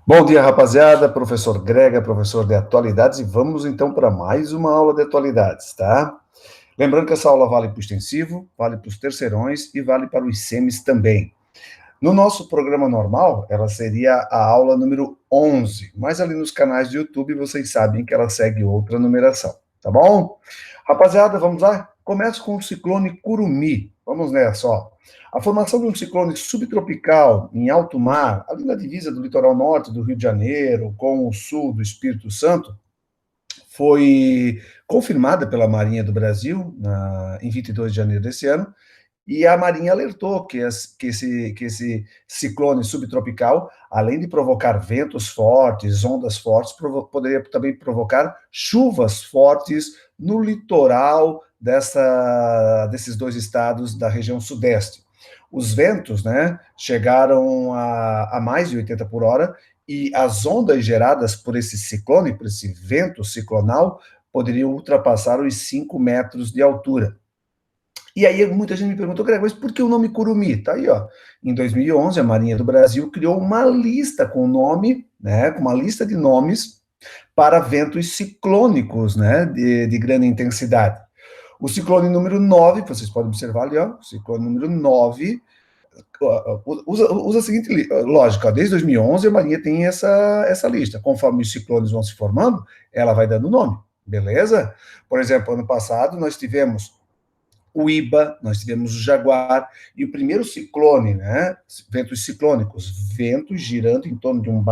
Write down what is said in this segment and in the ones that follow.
Bom dia, rapaziada. Professor Grega, professor de atualidades, e vamos então para mais uma aula de atualidades, tá? Lembrando que essa aula vale para o extensivo, vale para os terceirões e vale para os semis também. No nosso programa normal, ela seria a aula número 11, mas ali nos canais do YouTube vocês sabem que ela segue outra numeração, tá bom? Rapaziada, vamos lá? Começa com o ciclone Curumi. Vamos nessa, ó. A formação de um ciclone subtropical em alto mar, ali na divisa do litoral norte do Rio de Janeiro com o sul do Espírito Santo, foi confirmada pela Marinha do Brasil em 22 de janeiro desse ano, e a Marinha alertou que esse ciclone subtropical, além de provocar ventos fortes, ondas fortes, poderia também provocar chuvas fortes no litoral desses dois estados da região sudeste. Os ventos, né, chegaram a mais de 80 por hora, e as ondas geradas por esse ciclone, por esse vento ciclonal, poderiam ultrapassar os 5 metros de altura. E aí muita gente me perguntou, Greg, mas por que o nome Curumi? Tá aí, ó. Em 2011, a Marinha do Brasil criou uma lista com nome, né, com uma lista de nomes para ventos ciclônicos, né, de grande intensidade. O ciclone número 9, vocês podem observar ali, ó, o ciclone número 9, usa a seguinte lógica, desde 2011 a Marinha tem essa lista. Conforme os ciclones vão se formando, ela vai dando nome, beleza? Por exemplo, ano passado nós tivemos o Iba, nós tivemos o Jaguar, e o primeiro ciclone, né, ventos ciclônicos, ventos girando em torno de um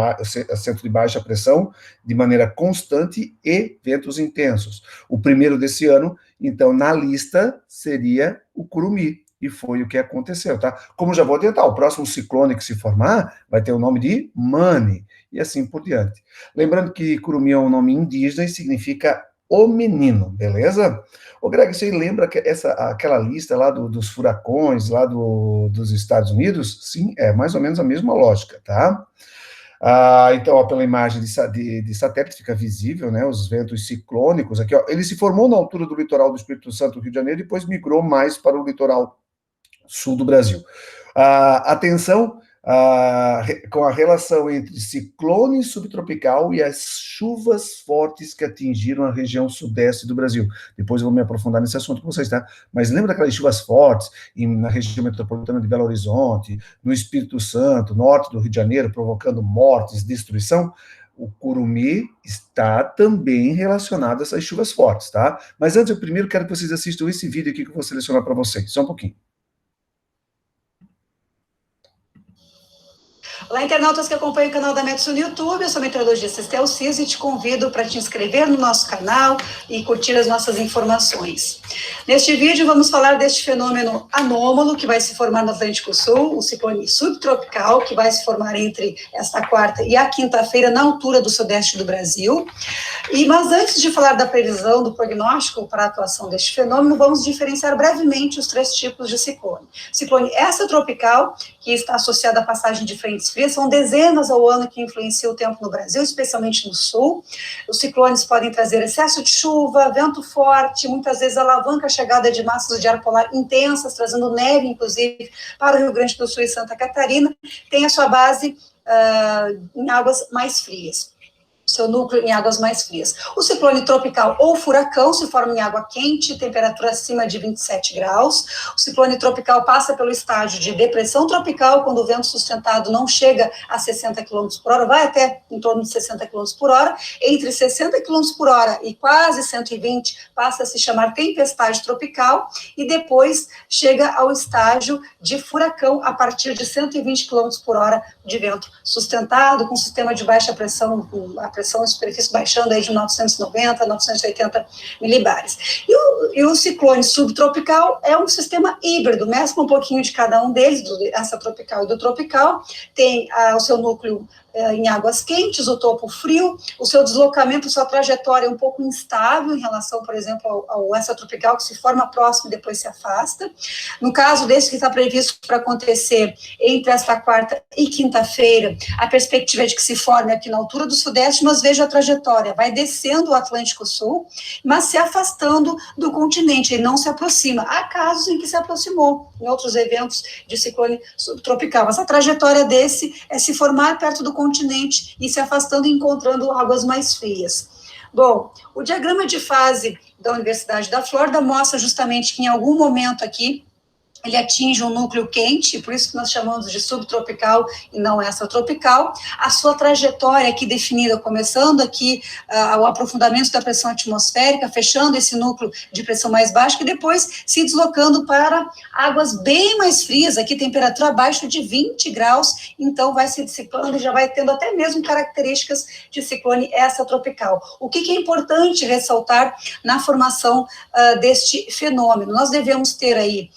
centro de baixa pressão de maneira constante e ventos intensos. O primeiro desse ano, então, na lista, seria o Curumi, e foi o que aconteceu, tá? Como já vou adiantar, o próximo ciclone que se formar vai ter o nome de Mani, e assim por diante. Lembrando que Curumi é um nome indígena e significa o menino, beleza? Ô, Greg, você lembra que aquela lista lá dos furacões lá dos Estados Unidos? Sim, é mais ou menos a mesma lógica, tá? Então, ó, pela imagem de satélite fica visível, né, os ventos ciclônicos aqui, ó. Ele se formou na altura do litoral do Espírito Santo, Rio de Janeiro, e depois migrou mais para o litoral sul do Brasil. Atenção com a relação entre ciclone subtropical e as chuvas fortes que atingiram a região sudeste do Brasil. Depois eu vou me aprofundar nesse assunto com vocês, tá? Mas lembra daquelas chuvas fortes na região metropolitana de Belo Horizonte, no Espírito Santo, norte do Rio de Janeiro, provocando mortes, destruição? O Curumi está também relacionado a essas chuvas fortes, tá? Mas antes, eu primeiro quero que vocês assistam esse vídeo aqui que eu vou selecionar para vocês. Só um pouquinho. Olá, internautas que acompanham o canal da Metsu no YouTube, eu sou a meteorologista Estel Cis e te convido para te inscrever no nosso canal e curtir as nossas informações. Neste vídeo vamos falar deste fenômeno anômalo que vai se formar no Atlântico Sul, o ciclone subtropical, que vai se formar entre esta quarta e a quinta-feira na altura do sudeste do Brasil. Mas antes de falar da previsão, do prognóstico para a atuação deste fenômeno, vamos diferenciar brevemente os três tipos de ciclone. Ciclone extratropical, que está associado à passagem de frentes frias, são dezenas ao ano que influenciam o tempo no Brasil, especialmente no sul. Os ciclones podem trazer excesso de chuva, vento forte, muitas vezes alavanca a chegada de massas de ar polar intensas, trazendo neve, inclusive, para o Rio Grande do Sul e Santa Catarina. Tem a sua base em águas mais frias. Seu núcleo em águas mais frias. O ciclone tropical ou furacão se forma em água quente, temperatura acima de 27 graus. O ciclone tropical passa pelo estágio de depressão tropical, quando o vento sustentado não chega a 60 km por hora, vai até em torno de 60 km por hora. Entre 60 km por hora e quase 120, passa a se chamar tempestade tropical, e depois chega ao estágio de furacão a partir de 120 km por hora de vento sustentado, com sistema de baixa pressão, com a pressão em superfície baixando aí de 990 a 980 milibares. E o ciclone subtropical é um sistema híbrido, mescla um pouquinho de cada um deles, do extratropical e do tropical, tem o seu núcleo em águas quentes, o topo frio, o seu deslocamento, sua trajetória é um pouco instável em relação, por exemplo, ao extratropical, que se forma próximo e depois se afasta. No caso desse que está previsto para acontecer entre esta quarta e quinta-feira, a perspectiva é de que se forme aqui na altura do sudeste, mas veja a trajetória, vai descendo o Atlântico Sul, mas se afastando do continente, ele não se aproxima. Há casos em que se aproximou, em outros eventos de ciclone subtropical, mas a trajetória desse é se formar perto do continente, continente e se afastando e encontrando águas mais frias. Bom, o diagrama de fase da Universidade da Flórida mostra justamente que em algum momento aqui ele atinge um núcleo quente, por isso que nós chamamos de subtropical e não extratropical. A sua trajetória aqui definida, começando aqui o aprofundamento da pressão atmosférica, fechando esse núcleo de pressão mais baixa, e depois se deslocando para águas bem mais frias, aqui temperatura abaixo de 20 graus, então vai se dissipando e já vai tendo até mesmo características de ciclone extratropical. O que é importante ressaltar na formação deste fenômeno? Nós devemos ter aí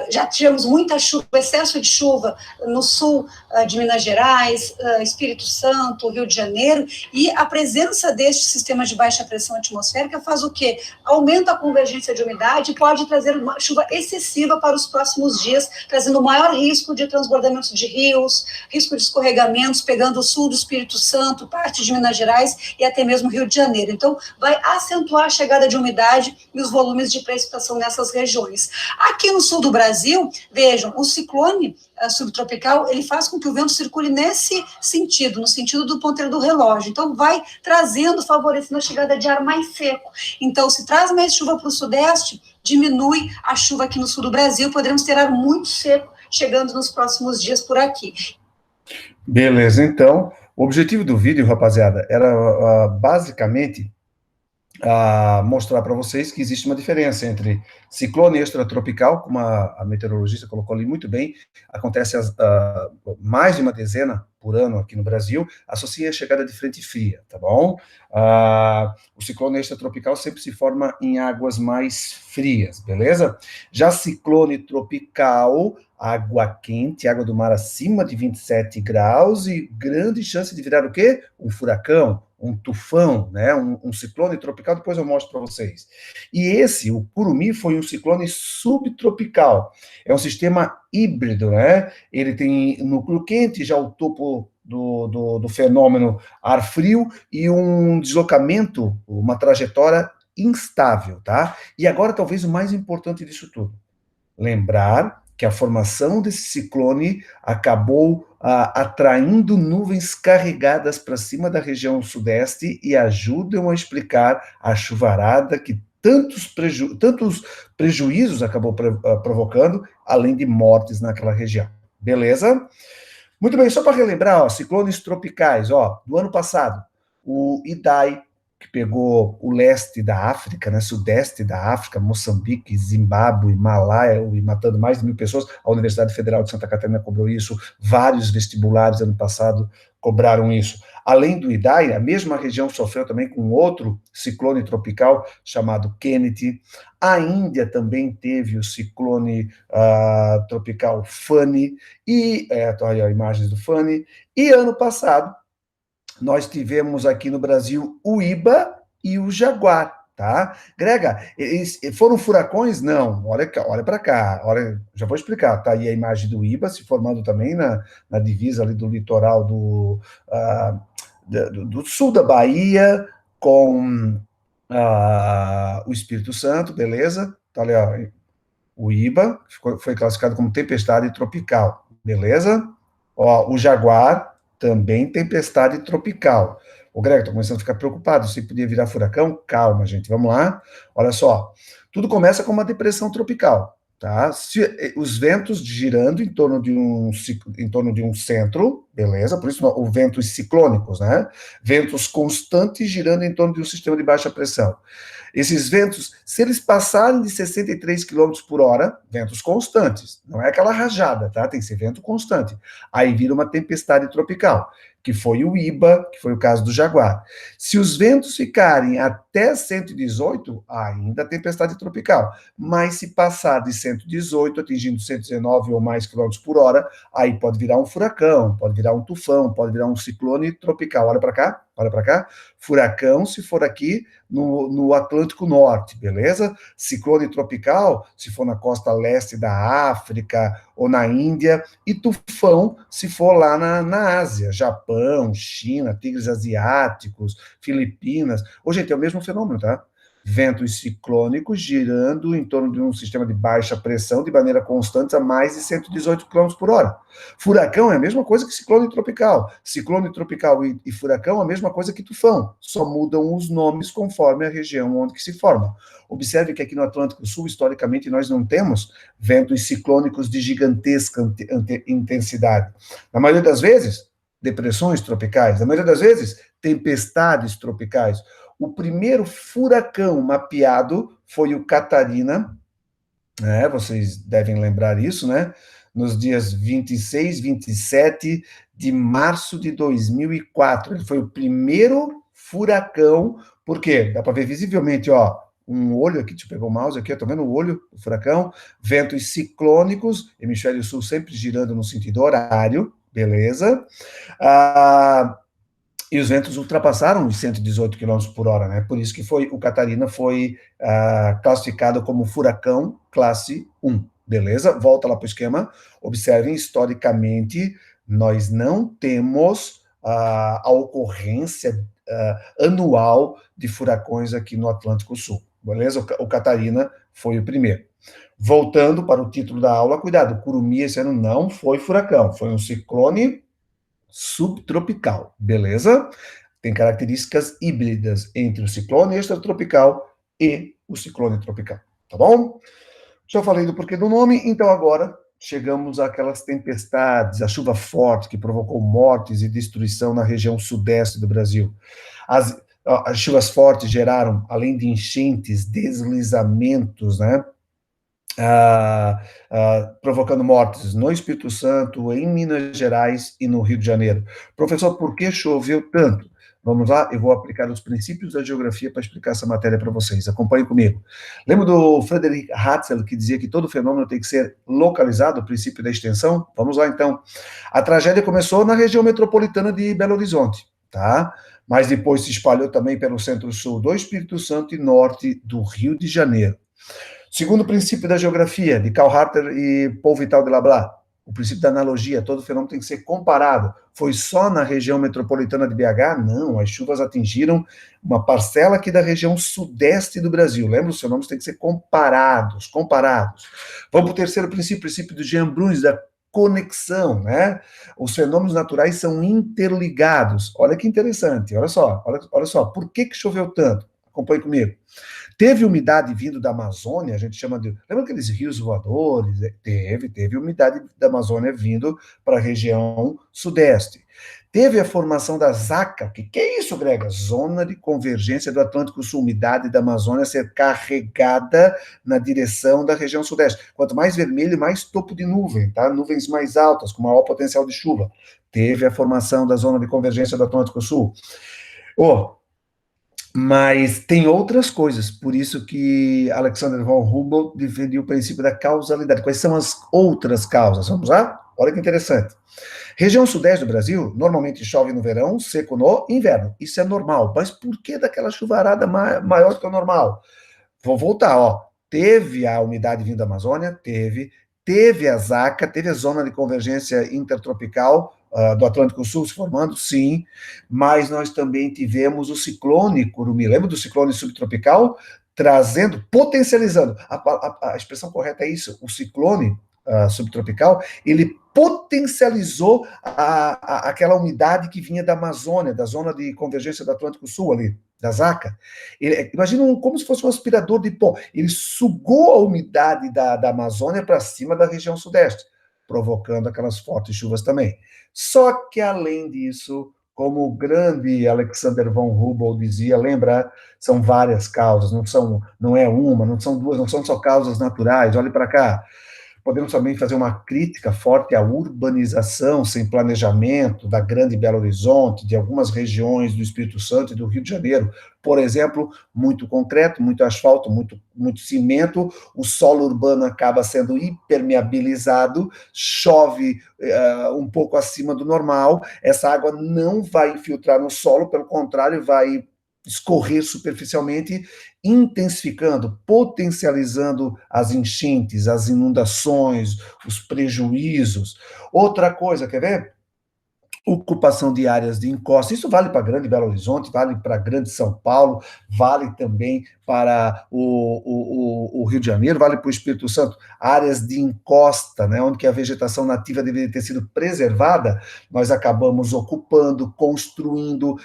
já tivemos muita chuva, excesso de chuva no sul de Minas Gerais, Espírito Santo, Rio de Janeiro, e a presença deste sistema de baixa pressão atmosférica faz o quê? Aumenta a convergência de umidade e pode trazer uma chuva excessiva para os próximos dias, trazendo maior risco de transbordamento de rios, risco de escorregamentos, pegando o sul do Espírito Santo, parte de Minas Gerais e até mesmo Rio de Janeiro. Então, vai acentuar a chegada de umidade e os volumes de precipitação nessas regiões. Aqui no sul do Brasil, vejam, o ciclone subtropical, ele faz com que o vento circule nesse sentido, no sentido do ponteiro do relógio. Então, vai trazendo, favorecendo a chegada de ar mais seco. Então, se traz mais chuva para o sudeste, diminui a chuva aqui no sul do Brasil, poderemos ter ar muito seco chegando nos próximos dias por aqui. Beleza, então, o objetivo do vídeo, rapaziada, era basicamente mostrar para vocês que existe uma diferença entre ciclone extratropical, como a meteorologista colocou ali muito bem, acontece mais de uma dezena por ano aqui no Brasil, associa a chegada de frente fria, tá bom? O ciclone extratropical sempre se forma em águas mais frias, beleza? Já ciclone tropical, água quente, água do mar acima de 27 graus e grande chance de virar o quê? Um furacão, um tufão, né? Um ciclone tropical, depois eu mostro para vocês. E esse, o Curumim, foi um ciclone subtropical. É um sistema híbrido, né? Ele tem núcleo quente, já o topo do fenômeno ar frio e um deslocamento, uma trajetória instável, tá? E agora, talvez o mais importante disso tudo, lembrar que a formação desse ciclone acabou atraindo nuvens carregadas para cima da região sudeste e ajudam a explicar a chuvarada que tantos prejuízos acabou provocando, além de mortes naquela região. Beleza? Muito bem, só para relembrar, ciclones tropicais, do ano passado, o Idai, que pegou o leste da África, né, sudeste da África, Moçambique, Zimbábue, Malaya, e matando mais de 1.000 pessoas. A Universidade Federal de Santa Catarina cobrou isso, vários vestibulares ano passado cobraram isso. Além do Idai, a mesma região sofreu também com outro ciclone tropical chamado Kennedy. A Índia também teve o ciclone tropical Fani, e aí, imagens do Fani. E ano passado, nós tivemos aqui no Brasil o Iba e o Jaguar, tá? Grega, eles foram furacões? Não, olha para cá, já vou explicar, tá aí a imagem do Iba se formando também na divisa ali do litoral do sul da Bahia com o Espírito Santo, beleza? Tá ali, ó, o Iba foi classificado como tempestade tropical, beleza? O Jaguar também tempestade tropical. O Greg, estou começando a ficar preocupado, se podia virar furacão? Calma, gente, vamos lá. Olha só, tudo começa com uma depressão tropical, tá? Os ventos girando em torno de um centro, beleza? Por isso o ventos ciclônicos, né? Ventos constantes girando em torno de um sistema de baixa pressão. Esses ventos, se eles passarem de 63 km por hora, ventos constantes, não é aquela rajada, tá? Tem que ser vento constante. Aí vira uma tempestade tropical, que foi o Iba, que foi o caso do Jaguar. Se os ventos ficarem até 118, ainda tempestade tropical. Mas se passar de 118, atingindo 119 ou mais quilômetros por hora, aí pode virar um furacão, pode virar um tufão, pode virar um ciclone tropical. Olha para cá. Furacão, se for aqui no Atlântico Norte, beleza? Ciclone tropical, se for na costa leste da África ou na Índia, e tufão, se for lá na Ásia, Japão, China, tigres asiáticos, Filipinas. Gente, é o mesmo fenômeno, tá? ventos ciclônicos girando em torno de um sistema de baixa pressão de maneira constante a mais de 118 km por hora. Furacão é a mesma coisa que ciclone tropical. Ciclone tropical e furacão é a mesma coisa que tufão, só mudam os nomes conforme a região onde que se formam. Observe que aqui no Atlântico Sul, historicamente, nós não temos ventos ciclônicos de gigantesca intensidade. Na maioria das vezes, depressões tropicais, na maioria das vezes, tempestades tropicais. O primeiro furacão mapeado foi o Catarina, né? Vocês devem lembrar isso, né? Nos dias 26, 27 de março de 2004. Ele foi o primeiro furacão, por quê? Dá para ver visivelmente, ó, um olho aqui, deixa eu pegar o mouse aqui, eu tô vendo o olho do furacão, ventos ciclônicos, hemisfério sul sempre girando no sentido horário, beleza? E os ventos ultrapassaram os 118 km por hora, né? Por isso que o Catarina foi classificado como furacão classe 1, beleza? Volta lá para o esquema. Observem, historicamente, nós não temos a ocorrência anual de furacões aqui no Atlântico Sul, beleza? O Catarina foi o primeiro. Voltando para o título da aula, cuidado, Curumim esse ano não foi furacão, foi um ciclone subtropical, beleza? Tem características híbridas entre o ciclone extratropical e o ciclone tropical, tá bom? Já falei do porquê do nome, então agora chegamos àquelas tempestades, a chuva forte que provocou mortes e destruição na região sudeste do Brasil. As chuvas fortes geraram, além de enchentes, deslizamentos, né? Provocando mortes no Espírito Santo, em Minas Gerais e no Rio de Janeiro. Professor, por que choveu tanto? Vamos lá, eu vou aplicar os princípios da geografia para explicar essa matéria para vocês. Acompanhe comigo. Lembra do Frederick Hatzel, que dizia que todo fenômeno tem que ser localizado, o princípio da extensão? Vamos lá, então. A tragédia começou na região metropolitana de Belo Horizonte, tá? Mas depois se espalhou também pelo centro-sul do Espírito Santo e norte do Rio de Janeiro. Segundo princípio da geografia, de Karl Harter e Paul Vital de Lablas, o princípio da analogia, todo fenômeno tem que ser comparado. Foi só na região metropolitana de BH? Não, as chuvas atingiram uma parcela aqui da região sudeste do Brasil. Lembra, os fenômenos têm que ser comparados. Vamos para o terceiro princípio, o princípio do Jean Bruns, da conexão, né? Os fenômenos naturais são interligados. Olha que interessante, olha só, por que choveu tanto? Acompanhe comigo. Teve umidade vindo da Amazônia, a gente chama de... Lembra aqueles rios voadores? Teve umidade da Amazônia vindo para a região sudeste. Teve a formação da ZACA. Que é isso, Grega? Zona de Convergência do Atlântico Sul. Umidade da Amazônia ser carregada na direção da região sudeste. Quanto mais vermelho, mais topo de nuvem, tá? Nuvens mais altas, com maior potencial de chuva. Teve a formação da Zona de Convergência do Atlântico Sul. Mas tem outras coisas, por isso que Alexander von Humboldt defendia o princípio da causalidade. Quais são as outras causas? Vamos lá? Olha que interessante. Região sudeste do Brasil, normalmente chove no verão, seco no inverno. Isso é normal. Mas por que daquela chuvarada maior que o normal? Vou voltar, ó. Teve a umidade vindo da Amazônia? Teve a ZACA, teve a Zona de Convergência Intertropical, do Atlântico Sul se formando, sim, mas nós também tivemos o ciclone Curumim. Lembra do ciclone subtropical? Potencializando. A expressão correta é isso. O ciclone subtropical, ele potencializou aquela umidade que vinha da Amazônia, da Zona de Convergência do Atlântico Sul ali, da ZACA. Imagina como se fosse um aspirador de pó. Ele sugou a umidade da Amazônia para cima da região sudeste, provocando aquelas fortes chuvas também. Só que, além disso, como o grande Alexander von Humboldt dizia, lembra, são várias causas, não é uma, não são duas, não são só causas naturais, olhe para cá. Podemos também fazer uma crítica forte à urbanização sem planejamento da Grande Belo Horizonte, de algumas regiões do Espírito Santo e do Rio de Janeiro. Por exemplo, muito concreto, muito asfalto, muito cimento, o solo urbano acaba sendo impermeabilizado, chove um pouco acima do normal, essa água não vai infiltrar no solo, pelo contrário, vai escorrer superficialmente, intensificando, potencializando as enchentes, as inundações, os prejuízos. Outra coisa, quer ver? ocupação de áreas de encosta, isso vale para Grande Belo Horizonte, vale para Grande São Paulo, vale também para o Rio de Janeiro, vale para o Espírito Santo, áreas de encosta, né, onde que a vegetação nativa deveria ter sido preservada, nós acabamos ocupando, construindo,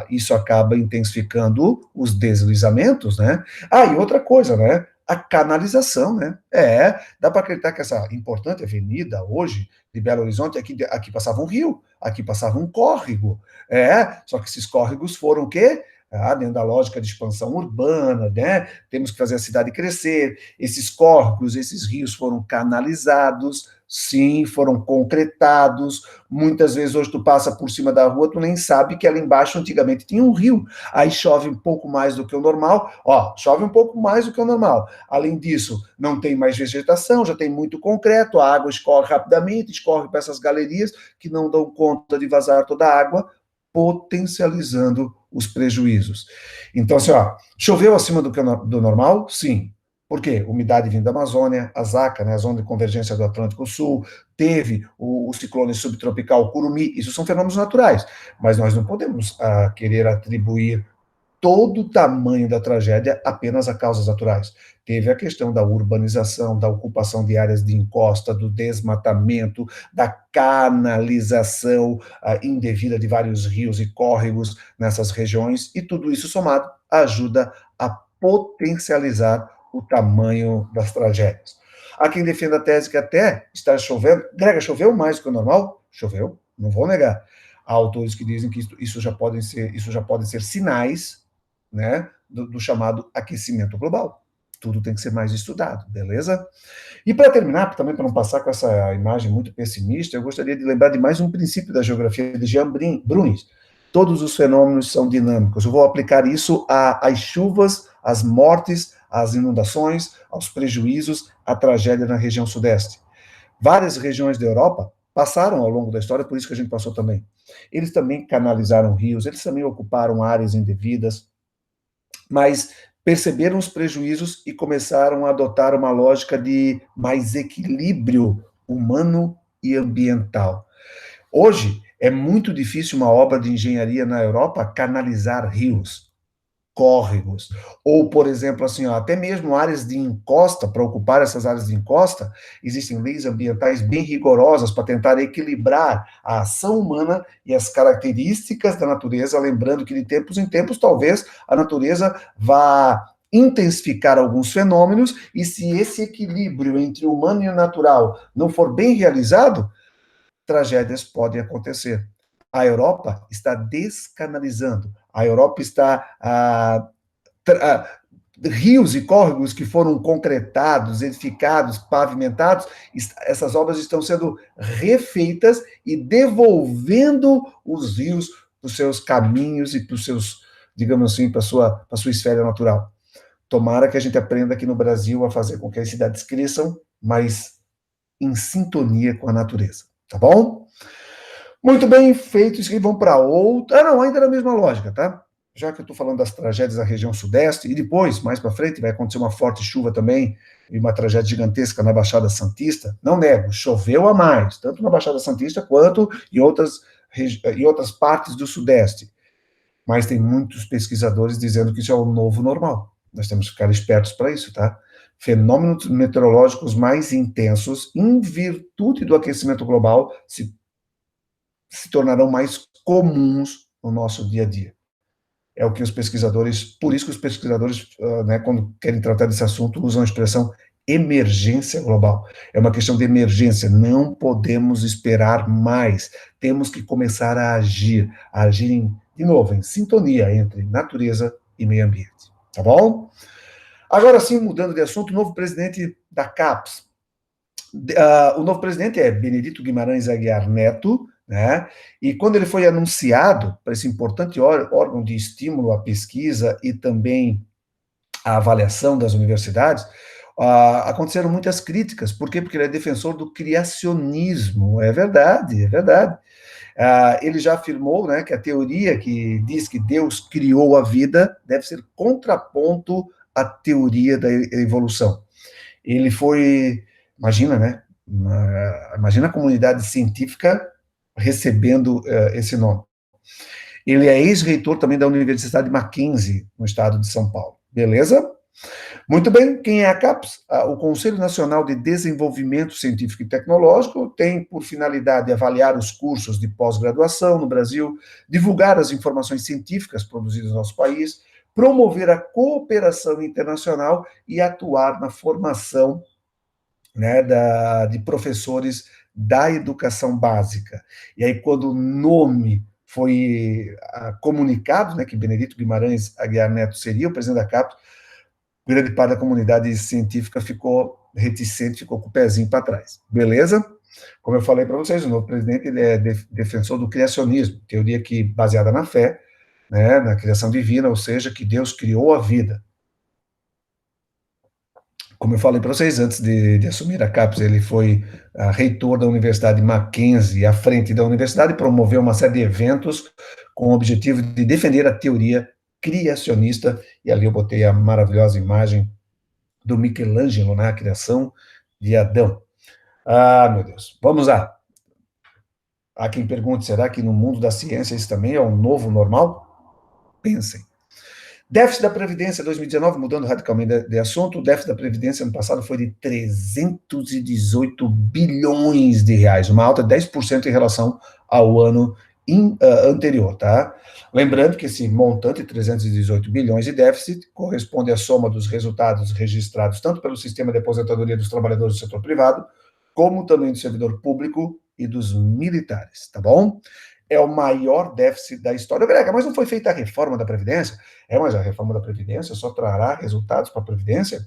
isso acaba intensificando os deslizamentos, né? E outra coisa, né? A canalização, né? Dá para acreditar que essa importante avenida hoje de Belo Horizonte, aqui passava um rio, aqui passava um córrego. Só que esses córregos foram o quê? Dentro da lógica de expansão urbana, né? Temos que fazer a cidade crescer. Esses córregos, esses rios foram canalizados, sim, foram concretados. Muitas vezes hoje tu passa por cima da rua, tu nem sabe que ali embaixo antigamente tinha um rio. Aí chove um pouco mais do que o normal. Chove um pouco mais do que o normal. Além disso, não tem mais vegetação, já tem muito concreto, a água escorre rapidamente, escorre para essas galerias que não dão conta de vazar toda a água, potencializando os prejuízos. Então, assim, choveu acima do normal? Sim. Por quê? Umidade vindo da Amazônia, a ZACA, né, a Zona de Convergência do Atlântico Sul, teve o ciclone subtropical Curumi, isso são fenômenos naturais, mas nós não podemos querer atribuir todo o tamanho da tragédia apenas a causas naturais. Teve a questão da urbanização, da ocupação de áreas de encosta, do desmatamento, da canalização indevida de vários rios e córregos nessas regiões, e tudo isso somado ajuda a potencializar o tamanho das tragédias. Há quem defenda a tese que até está chovendo. Grega, choveu mais do que o normal? Choveu, não vou negar. Há autores que dizem que isso já podem ser sinais, né, do chamado aquecimento global. Tudo tem que ser mais estudado, beleza? E para terminar, também para não passar com essa imagem muito pessimista, eu gostaria de lembrar de mais um princípio da geografia de Jean Bruns. Todos os fenômenos são dinâmicos. Eu vou aplicar isso às chuvas, às mortes, às inundações, aos prejuízos, à tragédia na região sudeste. Várias regiões da Europa passaram ao longo da história, por isso que a gente passou também. Eles também canalizaram rios, eles também ocuparam áreas indevidas, mas perceberam os prejuízos e começaram a adotar uma lógica de mais equilíbrio humano e ambiental. Hoje, é muito difícil uma obra de engenharia na Europa canalizar rios, córregos, ou, por exemplo, assim, até mesmo áreas de encosta, para ocupar essas áreas de encosta, existem leis ambientais bem rigorosas para tentar equilibrar a ação humana e as características da natureza, lembrando que de tempos em tempos, talvez, a natureza vá intensificar alguns fenômenos, e se esse equilíbrio entre o humano e o natural não for bem realizado, tragédias podem acontecer. A Europa está descanalizando, a Europa está rios e córregos que foram concretados, edificados, pavimentados, essas obras estão sendo refeitas e devolvendo os rios para os seus caminhos e para os seus, digamos assim, para a sua esfera natural. Tomara que a gente aprenda aqui no Brasil a fazer com que as cidades cresçam, mas em sintonia com a natureza, tá bom? Muito bem, feito isso, vamos para outra. Não, ainda na mesma lógica, tá? Já que eu estou falando das tragédias da região sudeste, e depois, mais para frente, vai acontecer uma forte chuva também, e uma tragédia gigantesca na Baixada Santista. Não nego, choveu a mais, tanto na Baixada Santista quanto em outras partes do Sudeste. Mas tem muitos pesquisadores dizendo que isso é o novo normal. Nós temos que ficar espertos para isso, tá? Fenômenos meteorológicos mais intensos, em virtude do aquecimento global, se tornarão mais comuns no nosso dia a dia. É o que os pesquisadores, por isso que os pesquisadores, né, quando querem tratar desse assunto, usam a expressão emergência global. É uma questão de emergência, não podemos esperar mais, temos que começar a agir de novo, em sintonia entre natureza e meio ambiente, tá bom? Agora sim, mudando de assunto, o novo presidente da CAPES. O novo presidente é Benedito Guimarães Aguiar Neto, né? E quando ele foi anunciado para esse importante órgão de estímulo à pesquisa e também à avaliação das universidades, aconteceram muitas críticas. Por quê? Porque ele é defensor do criacionismo. É verdade, é verdade. Ele já afirmou, né, que a teoria que diz que Deus criou a vida deve ser contraponto à teoria da evolução. Ele foi, imagina, né? Imagina a comunidade científica recebendo esse nome. Ele é ex-reitor também da Universidade Mackenzie, no estado de São Paulo. Beleza? Muito bem, quem é a CAPES? O Conselho Nacional de Desenvolvimento Científico e Tecnológico tem por finalidade avaliar os cursos de pós-graduação no Brasil, divulgar as informações científicas produzidas no nosso país, promover a cooperação internacional e atuar na formação, né, de professores da educação básica. E aí, quando o nome foi comunicado, né, que Benedito Guimarães Aguiar Neto seria o presidente da CAPES, grande parte da comunidade científica ficou reticente, ficou com o pezinho para trás. Beleza? Como eu falei para vocês, o novo presidente ele é defensor do criacionismo, teoria que baseada na fé, né, na criação divina, ou seja, que Deus criou a vida. Como eu falei para vocês, antes de assumir a CAPES, ele foi reitor da Universidade Mackenzie, à frente da universidade, promoveu uma série de eventos com o objetivo de defender a teoria criacionista, e ali eu botei a maravilhosa imagem do Michelangelo na criação de Adão. Ah, meu Deus. Vamos lá. Há quem pergunte, será que no mundo da ciência isso também é um novo normal? Pensem. Déficit da Previdência 2019, mudando radicalmente de assunto, o déficit da Previdência ano passado foi de 318 bilhões de reais, uma alta de 10% em relação ao ano anterior, tá? Lembrando que esse montante, 318 bilhões de déficit, corresponde à soma dos resultados registrados tanto pelo sistema de aposentadoria dos trabalhadores do setor privado, como também do servidor público e dos militares, tá bom? É o maior déficit da história. Grega, mas não foi feita a reforma da Previdência? Mas a reforma da Previdência só trará resultados para a Previdência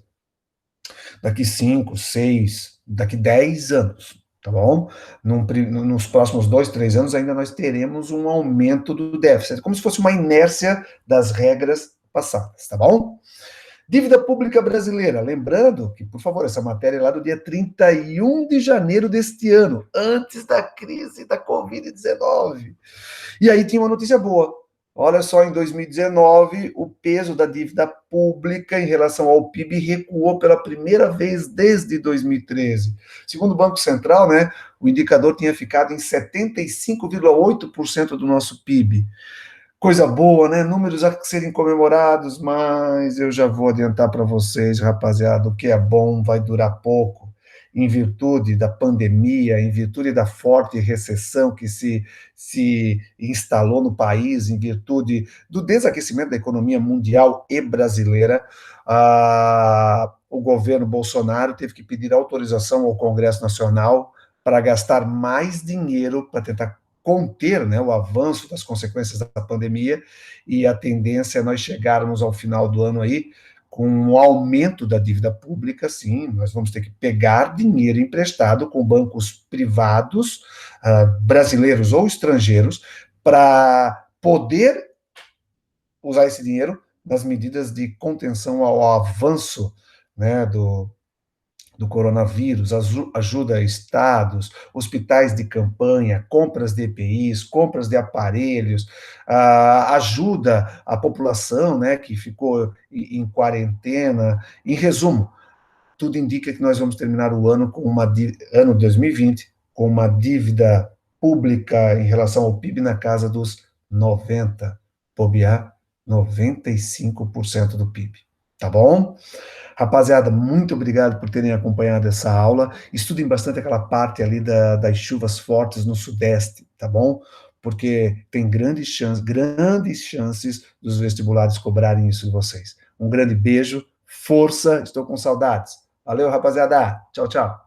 daqui 5, 6, daqui 10 anos, tá bom? Nos próximos 2, 3 anos ainda nós teremos um aumento do déficit, como se fosse uma inércia das regras passadas, tá bom? Dívida pública brasileira, lembrando que, por favor, essa matéria é lá do dia 31 de janeiro deste ano, antes da crise da Covid-19. E aí tinha uma notícia boa. Olha só, em 2019, o peso da dívida pública em relação ao PIB recuou pela primeira vez desde 2013. Segundo o Banco Central, né, o indicador tinha ficado em 75,8% do nosso PIB. Coisa boa, né? Números a serem comemorados, mas eu já vou adiantar para vocês, rapaziada, o que é bom vai durar pouco, em virtude da pandemia, em virtude da forte recessão que se instalou no país, em virtude do desaquecimento da economia mundial e brasileira. O governo Bolsonaro teve que pedir autorização ao Congresso Nacional para gastar mais dinheiro para tentar conter, né, o avanço das consequências da pandemia, e a tendência é nós chegarmos ao final do ano aí com um aumento da dívida pública. Sim, nós vamos ter que pegar dinheiro emprestado com bancos privados, brasileiros ou estrangeiros, para poder usar esse dinheiro nas medidas de contenção ao avanço, né, do coronavírus, ajuda a estados, hospitais de campanha, compras de EPIs, compras de aparelhos, ajuda à população, né, que ficou em quarentena. Em resumo, tudo indica que nós vamos terminar o ano ano 2020 com uma dívida pública em relação ao PIB na casa dos 90, bobear, 95% do PIB. Tá bom? Rapaziada, muito obrigado por terem acompanhado essa aula. Estudem bastante aquela parte ali das chuvas fortes no Sudeste, tá bom? Porque tem grandes chances dos vestibulares cobrarem isso de vocês. Um grande beijo, força, estou com saudades. Valeu, rapaziada. Tchau, tchau.